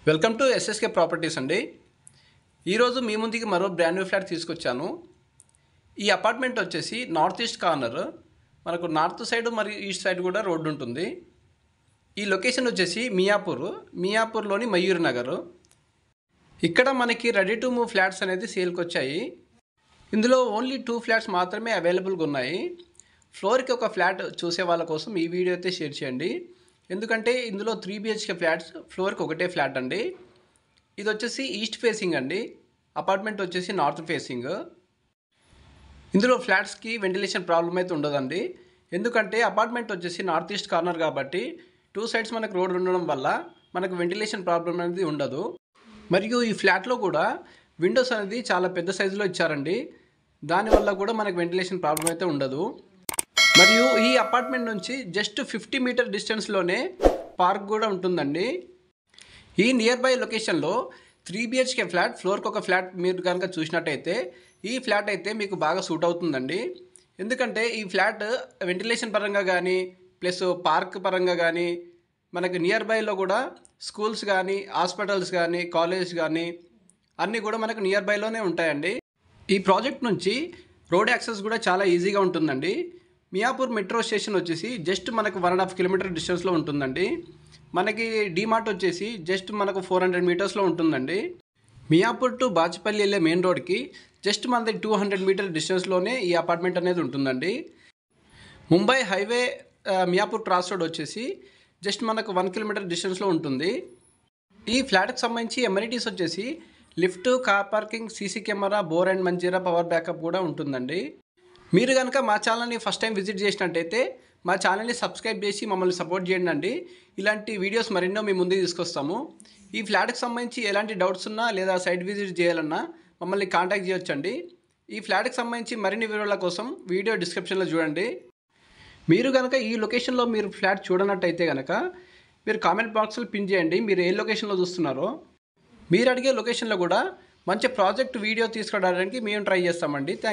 Welcome to SSK properties అండి. ఈరోజు మీ ముందుకి మరో బ్రాండ్ న్యూ ఫ్లాట్ తీసుకొచ్చాను. ఈ అపార్ట్మెంట్ వచ్చేసి నార్త్ ఈస్ట్ కార్నర్, మనకు నార్త్ సైడ్ మరియు ఈస్ట్ సైడ్ కూడా రోడ్డు ఉంటుంది. ఈ లొకేషన్ వచ్చేసి మియాపూర్లోని మయూర్ నగర్. ఇక్కడ మనకి రెడీ టు మూవ్ ఫ్లాట్స్ అనేది సేల్కి వచ్చాయి. ఇందులో ఓన్లీ 2 ఫ్లాట్స్ మాత్రమే అవైలబుల్గా ఉన్నాయి. ఫ్లోర్కి ఒక ఫ్లాట్ చూసే వాళ్ళ కోసం ఈ వీడియో అయితే షేర్ చేయండి. ఎందుకంటే ఇందులో 3 BHK ఫ్లాట్స్, ఫ్లోర్కి ఒకటే ఫ్లాట్ అండి. ఇది వచ్చేసి ఈస్ట్ ఫేసింగ్ అండి, అపార్ట్మెంట్ వచ్చేసి నార్త్ ఫేసింగ్. ఇందులో ఫ్లాట్స్కి వెంటిలేషన్ ప్రాబ్లం అయితే ఉండదండి. ఎందుకంటే అపార్ట్మెంట్ వచ్చేసి నార్త్ ఈస్ట్ కార్నర్ కాబట్టి 2 సైడ్స్ మనకు రోడ్ ఉండడం వల్ల మనకు వెంటిలేషన్ ప్రాబ్లం అనేది ఉండదు. మరియు ఈ ఫ్లాట్లో కూడా విండోస్ అనేది చాలా పెద్ద సైజులో ఇచ్చారండి. దానివల్ల కూడా మనకు వెంటిలేషన్ ప్రాబ్లం అయితే ఉండదు. మరియు ఈ అపార్ట్మెంట్ నుంచి జస్ట్ 50 మీటర్ డిస్టెన్స్లోనే పార్క్ కూడా ఉంటుందండి. ఈ నియర్ బై లొకేషన్లో 3 BHK ఫ్లాట్, ఫ్లోర్కి ఒక ఫ్లాట్ మీరు కనుక చూసినట్టయితే ఈ ఫ్లాట్ అయితే మీకు బాగా సూట్ అవుతుందండి. ఎందుకంటే ఈ ఫ్లాట్ వెంటిలేషన్ పరంగా కానీ ప్లస్ పార్క్ పరంగా కానీ మనకు నియర్ బైలో కూడా స్కూల్స్ కానీ హాస్పిటల్స్ కానీ కాలేజ్ కానీ అన్నీ కూడా మనకు నియర్ బైలోనే ఉంటాయండి. ఈ ప్రాజెక్ట్ నుంచి రోడ్ యాక్సెస్ కూడా చాలా ఈజీగా ఉంటుందండి. మియాపూర్ మెట్రో స్టేషన్ వచ్చేసి జస్ట్ మనకు 1.5 కిలోమీటర్ డిస్టెన్స్లో ఉంటుందండి. మనకి డీమార్ట్ వచ్చేసి జస్ట్ మనకు 400 మీటర్స్లో ఉంటుందండి. మియాపూర్ టు బాచుపల్లి వెళ్ళే మెయిన్ రోడ్కి జస్ట్ మనది 200 మీటర్ డిస్టెన్స్లోనే ఈ అపార్ట్మెంట్ అనేది ఉంటుందండి. Mumbai highway Miyapur cross road వచ్చేసి జస్ట్ మనకు 1 కిలోమీటర్ డిస్టెన్స్లో ఉంటుంది. ఈ ఫ్లాట్కి సంబంధించి ఎమ్యూనిటీస్ వచ్చేసి lift, car parking, CC camera, bore and Manjira, power backup కూడా ఉంటుందండి. మీరు కనుక మా ఛానల్ని ఫస్ట్ టైం విజిట్ చేసినట్టయితే మా ఛానల్ని సబ్స్క్రైబ్ చేసి మమ్మల్ని సపోర్ట్ చేయండి అండి. ఇలాంటి వీడియోస్ మరెన్నో మీ ముందుకు తీసుకొస్తాము. ఈ ఫ్లాట్కి సంబంధించి ఎలాంటి డౌట్స్ ఉన్నా లేదా సైట్ విజిట్ చేయాలన్నా మమ్మల్ని కాంటాక్ట్ చేయొచ్చండి. ఈ ఫ్లాట్కి సంబంధించి మరిన్ని వివరాల కోసం వీడియో డిస్క్రిప్షన్లో చూడండి. మీరు కనుక ఈ లొకేషన్లో మీరు ఫ్లాట్ చూడనట్టయితే కనుక మీరు కామెంట్ బాక్స్లో పిన్ చేయండి మీరు ఏ లొకేషన్లో చూస్తున్నారో. మీరు అడిగే లొకేషన్లో కూడా మంచి ప్రాజెక్ట్ వీడియో తీసుకురావడానికి మేము ట్రై చేస్తామండి. థ్యాంక్